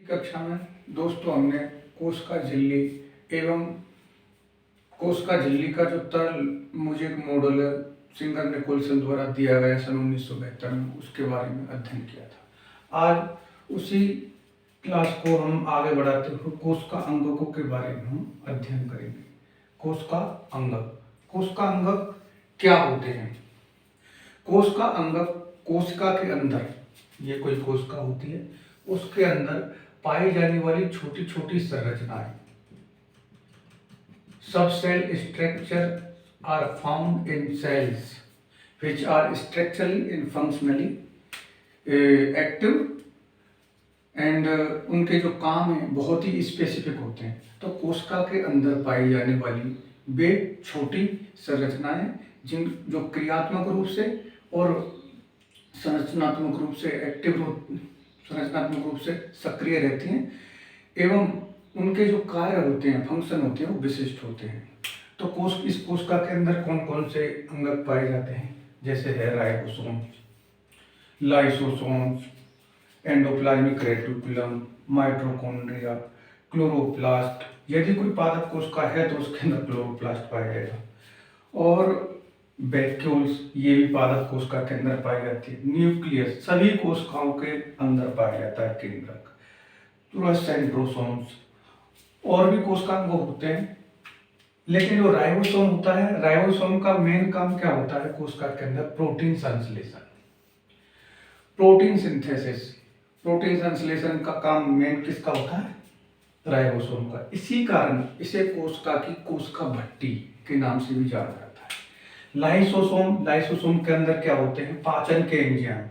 कक्षा में दोस्तों हमने कोशिका झिल्ली एवं कोशिका झिल्ली का जो तरल मुझे एक मॉडल सिंगर निकोलसन द्वारा दिया गया सन 1972 में उसके बारे में अध्ययन किया था। आज उसी क्लास को हम आगे बढ़ाते हुए कोशिका अंगकों के बारे में हम अध्ययन करेंगे। कोशिका अंगक, कोशिका अंगक क्या होते हैं? कोशिका अंगक कोशिका के अंदर, ये कोई कोशिका होती है, उसके अंदर पाई जाने वाली छोटी छोटी संरचनाएं, sub cell structure are found in cells which are structurally and functionally active and उनके जो काम हैं बहुत ही स्पेसिफिक होते हैं। तो कोशिका के अंदर पाई जाने वाली वे छोटी संरचनाएं जो क्रियात्मक रूप से और संरचनात्मक रूप से संरचनात्मक रूप से सक्रिय रहती हैं एवं उनके जो कार्य होते हैं, फंक्शन होते हैं, वो विशिष्ट होते हैं। तो इस कोशिका के अंदर कौन कौन से अंगक पाए जाते हैं? जैसे है ribosome, lysosomes, endoplasmic reticulum, mitochondria, chloroplast. यदि कोई पादप कोशिका है तो उसके अंदर क्लोरोप्लास्ट पाया जाएगा। और वैक्यूल्स, ये भी पादप कोशिका के अंदर पाई जाती है। न्यूक्लियस सभी कोशिकाओं के अंदर पाया जाता है, केंद्रक। सेंट्रोसोम्स और भी कोशिकांग होते हैं, लेकिन जो राइबोसोम होता है, राइबोसोम का मेन काम क्या होता है? कोशिका के अंदर प्रोटीन संश्लेषण, प्रोटीन सिंथेसिस। प्रोटीन संश्लेषण का काम मेन किसका होता है? राइबोसोम का। इसी कारण इसे कोशिका की कोशिका भट्टी के नाम से भी जाना जाता है। लाइसोसोम के अंदर क्या होते हैं? पाचन के एंजाइम,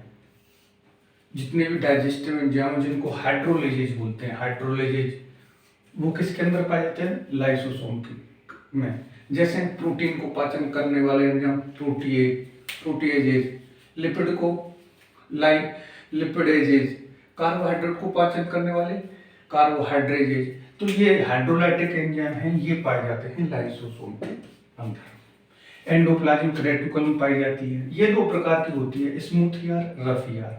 जितने भी डाइजेस्टिव एंजाइम जिनको हाइड्रोलाइजेज बोलते हैं, हाइड्रोलाइजेज वो किसके अंदर पाए जाते हैं? लाइसोसोम में। जैसे प्रोटीन को पाचन करने वाले एंजाइम प्रोटीएजेज, लिपिड को लिपिडेजेज, कार्बोहाइड्रेट को पाचन करने वाले कार्बोहाइड्रेजेज। तो ये हाइड्रोलाइटिक एंजाइम हैं, ये पाए जाते हैं लाइसोसोम के अंदर। एंडोप्लाज्मिक रेटिकुलम पाई जाती है। ये दो प्रकार की होती है, स्मूथ ईयर, रफ ईयर।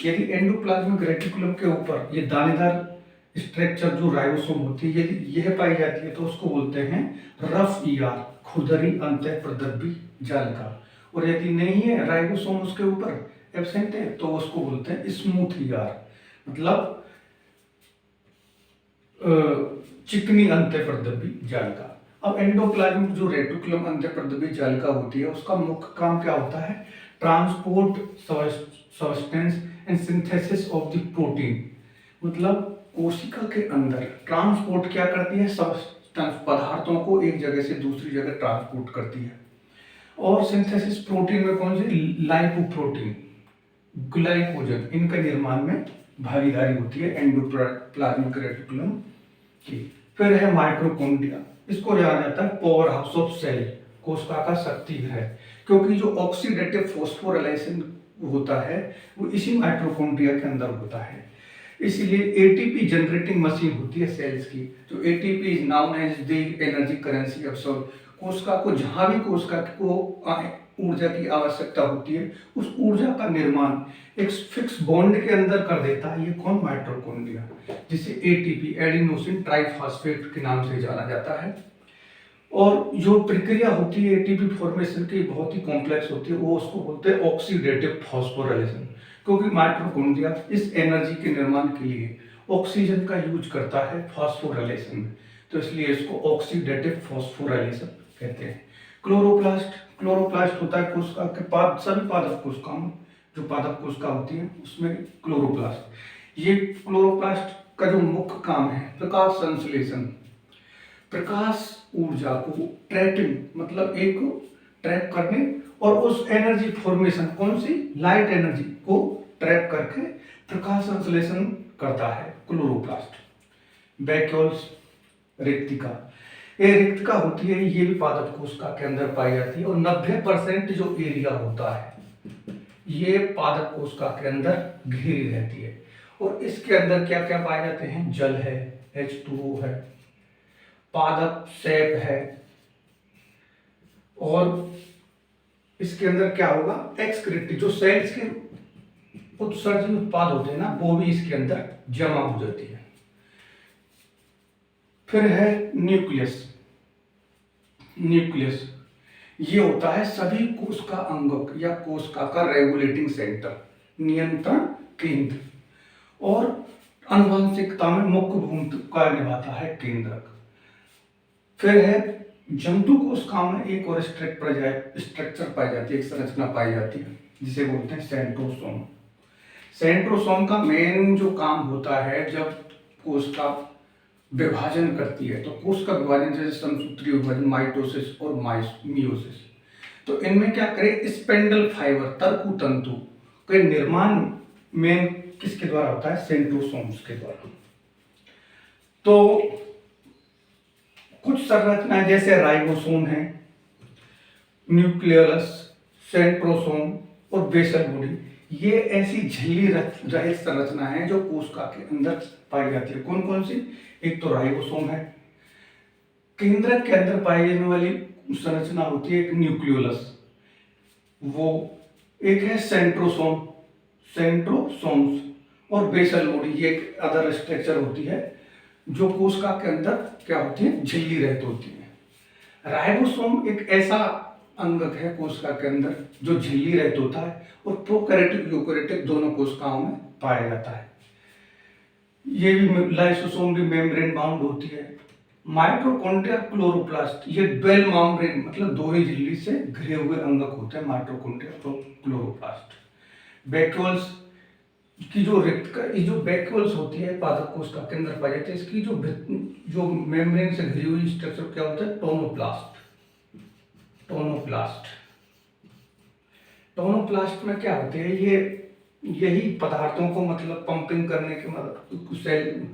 यदि एंडोप्लाज्मिक रेटिकुलम के ऊपर ये दानेदार स्ट्रक्चर जो राइबोसोम होती है, यदि यह पाई जाती है तो उसको बोलते हैं रफ ईयर, खुरदरी अंतःप्रद्रवी जालिका। और यदि नहीं है राइबोसोम उसके ऊपर एब्सेंट है तो उसको बोलते हैं स्मूथ ईयर, मतलब चिकनी अंतःप्रद्रवी जालिका। अब एंडोप्लाज्मिक जो रेटिकुलम अंतःप्रद्रवी जालिका होती है, उसका मुख्य काम क्या होता है? Transport substance and synthesis of the protein. मतलब कोशिका के अंदर ट्रांसपोर्ट क्या करती है? पदार्थों को एक जगह से दूसरी जगह ट्रांसपोर्ट करती है। और सिंथेसिस प्रोटीन में कौन सी? लाइपोप्रोटीन, ग्लाइकोजन, इनका निर्माण में भागीदारी होती है एंडोप्लाज्मिक रेटिकुलम की। फिर है माइटोकॉन्ड्रिया, इसको जाना जाता है पावर हाउस ऑफ सेल, कोशिका का शक्ति गृह, क्योंकि जो ऑक्सीडेटिव फॉस्फोराइलेशन होता है वो इसी माइटोकॉन्ड्रिया के अंदर होता है। इसलिए एटीपी जनरेटिंग मशीन होती है सेल्स की। जो ATP is known as the energy currency of cell. कोशिका को जहां भी कोशिका को ऊर्जा की आवश्यकता होती है, उस ऊर्जा का निर्माण एक फिक्स बॉन्ड के अंदर कर देता है। ये कौन? माइटोकॉन्ड्रिया, जिसे एटीपी, एडिनोसिन ट्राइफॉस्फेट के नाम से जाना जाता है। और जो प्रक्रिया होती है एटीपी फॉर्मेशन की, बहुत ही कॉम्प्लेक्स होती है, वो उसको बोलते हैं ऑक्सीडेटिव फॉस्फोराइलेशन। क्योंकि माइटोकॉन्ड्रिया इस एनर्जी के निर्माण के लिए ऑक्सीजन का यूज करता है फॉस्फोराइलेशन में, तो इसलिए इसको ऑक्सीडेटिव फॉस्फोराइलेशन कहते हैं। क्लोरोप्लास्ट होता है कोशिका के सभी पादप कोशिकाओं में, जो पादप कोशिका होती है उसमें क्लोरोप्लास्ट। ये क्लोरोप्लास्ट का जो मुख्य काम है प्रकाश संश्लेषण, प्रकाश ऊर्जा को ट्रैकिंग, मतलब एक ट्रैक करने और उस एनर्जी फॉर्मेशन, कौन सी? लाइट एनर्जी को ट्रैक करके प्रकाश संश्लेषण करता है क्लोरोप्लास्ट। वैक्यूल्स, रिक्तिका, ये रिक्तिका होती है, ये भी पादप कोशिका के अंदर पाई जाती है। और 90% जो एरिया होता है ये पादप कोशिका के अंदर घिरी रहती है। और इसके अंदर क्या क्या पाए जाते हैं? जल है, H2O है, पादप सेप है, और इसके अंदर क्या होगा? एक्सक्रीट, जो सेल्स के उत्सर्जित उत्पाद होते हैं ना, वो भी इसके अंदर जमा हो जाती है। फिर है न्यूक्लियस। न्यूक्लियस ये होता है सभी कोशिका अंगक या कोशिका का रेगुलेटिंग सेंटर, नियंत्रण केंद्र, और आनुवंशिकता में मुख्य भूमिका निभाता है केंद्रक। फिर है जंतु कोशिकाओं में एक और स्ट्रक्चर पाई जाती है, एक संरचना पाई जाती है जिसे बोलते हैं सेंट्रोसोम। सेंट्रोसोम का मेन जो काम होता है, जब कोशिका विभाजन करती है तो कोशिका विभाजन जैसे समसूत्री विभाजन, माइटोसिस और मियोसिस, तो इनमें क्या करे, स्पेंडल फाइबर तर्कु तंतु के निर्माण में किसके द्वारा होता है, सेंट्रोसोम्स के द्वारा। तो कुछ संरचनाएं जैसे राइबोसोम है, न्यूक्लियस, सेंट्रोसोम और बेसल बॉडी, ये ऐसी झिल्ली रहित संरचना है जो कोशिका के अंदर पाई जाती है। कौन कौन सी, एक तो राइबोसोम है, केंद्रक के अंदर पाई जाने वाली संरचना होती है एक न्यूक्लियोलस, वो एक है सेंट्रोसोम, सेंट्रोसोम्स, और बेसल बॉडी, ये एक अदर स्ट्रक्चर होती है जो कोशिका के अंदर क्या होती है, झिल्ली रहित होती है। राइबोसोम एक ऐसा अंगक है कोशिका के अंदर जो झिल्ली रहित होता है और प्रोकैरियोटिक यूकैरियोटिक दोनों कोशिकाओं में पाया जाता है। ये भी लाइसोसोम भी मेम्ब्रेन बाउंड होती है। माइटोकॉन्ड्रिया, क्लोरोप्लास्ट, ये ड्वेल मेम्ब्रेन मतलब दो ही झिल्ली से घिरे हुए अंगक होते हैं माइटोकॉन्ड्रिया, क्लोरोप्लास्ट। वैक्यूल्स की जो वैक्यूल्स होती है पादप कोशिका के अंदर पाई जाती है, इसकी जो मेम्ब्रेन से घिरी हुई स्ट्रक्चर क्या होता है, टोनोप्लास्ट। टोनोप्लास्ट में क्या होते हैं, ये यही पदार्थों को मतलब पंपिंग करने के मतलब सेल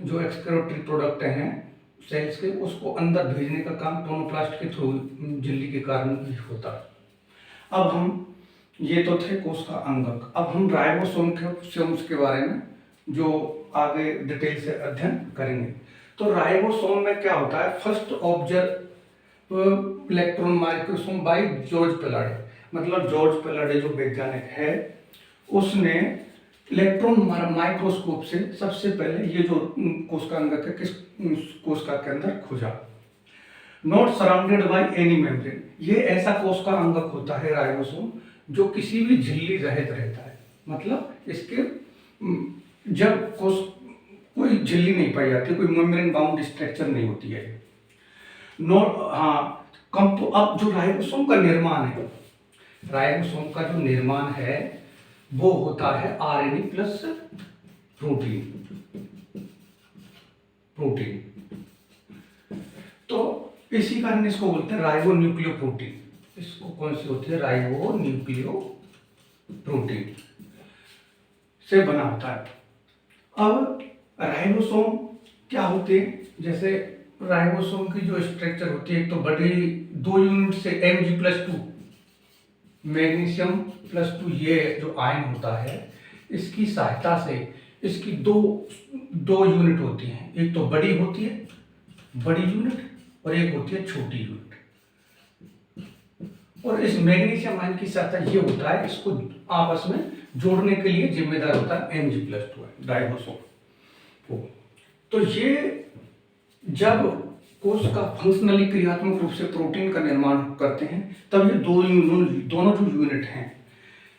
जो एक्सक्रीटरी प्रोडक्ट हैं सेल्स के, उसको अंदर भेजने का काम टोनोप्लास्ट के थ्रू झिल्ली के कारण भी होता है। अब हम ये तो थे कोशिका अंगक, अब हम राइबोसोम्स के बारे में जो आगे डिटेल से अध्ययन करेंगे। तो राइबोसोम में क्या होता है, first observe electron microsome by George Palade, मतलब जॉर्ज पेलाडे जो वैज्ञानिक है उसने इलेक्ट्रॉन माइक्रोस्कोप से सबसे पहले ये जो कोशिका अंगक है किस कोशिका के अंदर खोजा। Not surrounded by any membrane, ये ऐसा कोशिका अंगक होता है राइबोसोम जो किसी भी झिल्ली रहित रहता है, मतलब इसके जब कोई झिल्ली नहीं पाई जाती, कोई मेम्ब्रेन बाउंड स्ट्रक्चर नहीं होती है। अब जो राइबोसोम का निर्माण है, राइबोसोम का जो निर्माण है वो होता है आरएनए प्लस प्रोटीन। तो इसी कारण इसको बोलते हैं राइबो न्यूक्लियोप्रोटीन। इसको कौन सी होती है, राइबो न्यूक्लियोप्रोटीन से बना होता है। अब राइबोसोम क्या होते हैं, जैसे राइबोसोम की जो स्ट्रक्चर होती है, तो बड़ी 2 यूनिट से Mg+2 मैग्नीशियम +2 ये जो आयन होता है, इसकी सहायता से इसकी दो यूनिट होती हैं, एक तो बड़ी होती है बड़ी यूनिट और एक होती है छोटी यूनिट। और इस मैग्नीशियम आयन की सहायता ये होता है, इसको आपस में जोड़ने के लिए जिम्मेदार होता है Mg+2 राइबोसोम। तो ये जब कोशिका फंक्शनली क्रियात्मक रूप से प्रोटीन का निर्माण करते हैं, तब ये दोनों जो यूनिट हैं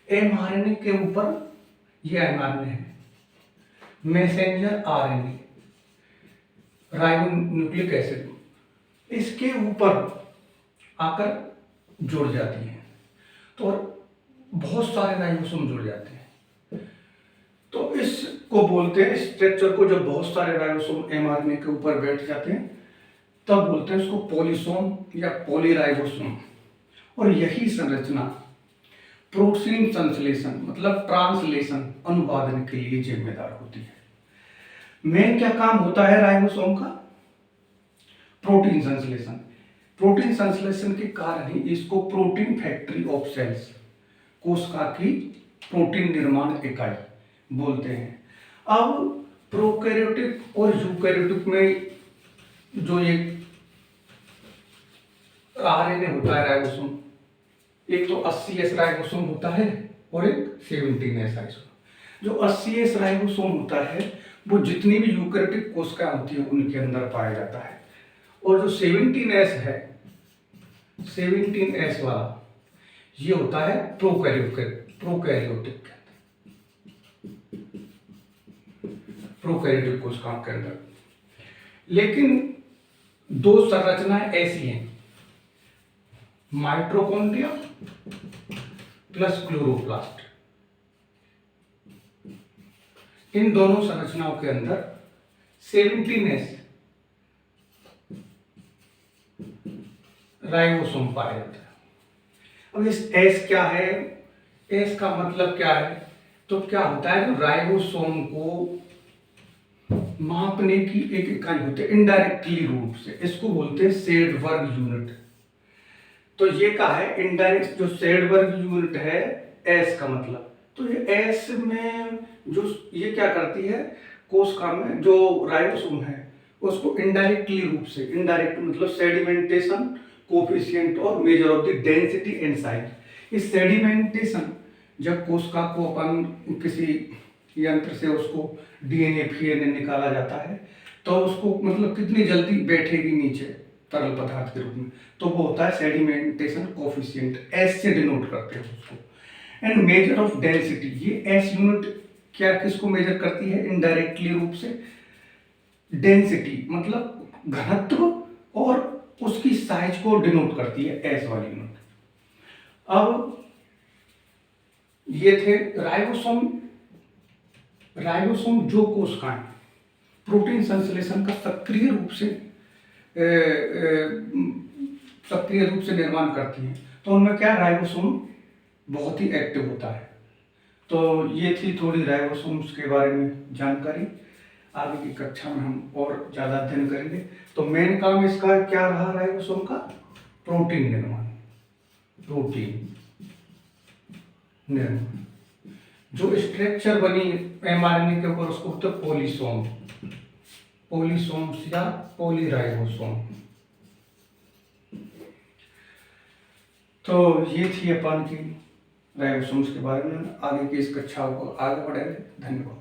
mRNA के ऊपर, ये mRNA है, मैसेंजर आरएनए राइबोन्यूक्लिक एसिड, इसके ऊपर आकर जुड़ जाती है, तो बहुत सारे राइबोसोम जुड़ जाते हैं। तो इसको बोलते हैं, स्ट्रक्चर को जब बहुत सारे राइबोसोम mRNA के ऊपर बैठ जाते हैं तब बोलते हैं इसको पॉलीसोम या पॉलीराइबोसोम। और यही संरचना प्रोटीन संश्लेषण मतलब ट्रांसलेशन अनुवादन के लिए जिम्मेदार होती है। मेन क्या काम होता है राइबोसोम का, प्रोटीन संश्लेषण। प्रोटीन संश्लेषण के कारण ही इसको प्रोटीन फैक्ट्री ऑफ सेल्स, कोशिका की प्रोटीन निर्माण इकाई बोलते हैं। अब प्रोकैरियोटिक और यूकैरियोटिक में जो एक आरएनए होता है राइबोसोम, एक तो 80S राइबोसोम होता है और एक 17S राइबोसोम। जो 80S राइबोसोम होता है वो जितनी भी यूकेरियोटिक कोशिकाएं होती है उनके अंदर पाया जाता है। और जो 17S है, 17S वाला, ये होता है प्रोकैरियोटिक कोशिकाओं के अंदर। लेकिन दो संरचनाएं ऐसी हैं, माइटोकॉन्ड्रिया प्लस क्लोरोप्लास्ट। इन दोनों संरचनाओं के अंदर 17S राइबोसोम पाया जाता है। अब इस S क्या है, S का मतलब क्या है? तो क्या होता है, जो राइबोसोम को मापने की एक इकाई होती है इनडायरेक्टली रूप से, इसको बोलते हैं सेडबर्ग यूनिट। तो ये क्या है, इनडायरेक्ट जो सेडबर्ग यूनिट है, S का मतलब, तो ये S में जो ये क्या करती है, कोशिका में जो राइबोसोम है उसको इनडायरेक्टली रूप से, इनडायरेक्ट मतलब सेडिमेंटेशन कोफिशिएंट और measure of the density and size. इस सेडिमेंटेशन, जब कोशिका को अपन किसी यंत्र से उसको डीएनए फीएनए निकाला जाता है तो उसको मतलब कितनी जल्दी बैठेगी नीचे तरल पदार्थ के रूप में, तो वो होता है सेडिमेंटेशन कोफिशिएंट, एस से डिनोट करते हैं उसको। एंड मेजर ऑफ डेंसिटी, ये एस यूनिट क्या किसको मेजर करती है, इनडायरेक्टली रूप से डेंसिटी मतलब घनत्व और उसकी साइज को डिनोट करती है एस वाली यूनिट। अब ये थे राइबोसोम। राइबोसोम जो कोशिकाएं प्रोटीन संश्लेषण का सक्रिय रूप से निर्माण करती हैं, तो उनमें क्या राइबोसोम बहुत ही एक्टिव होता है। तो ये थी थोड़ी राइबोसोम्स के बारे में जानकारी। आगे की कक्षा में हम और ज़्यादा अध्ययन करेंगे। तो मेन काम इसका क्या रहा राइबोसोम का, प्रोटीन निर्माण, जो स्ट्रक्चर बनी एमआरएनए के ऊपर उसको बोलते हैं पॉलीसोम्स या पॉलीराइबोसोम। तो ये थी अपन की राइबोसोम्स के बारे में। आगे की इस कक्षा को आगे बढ़ेंगे। धन्यवाद।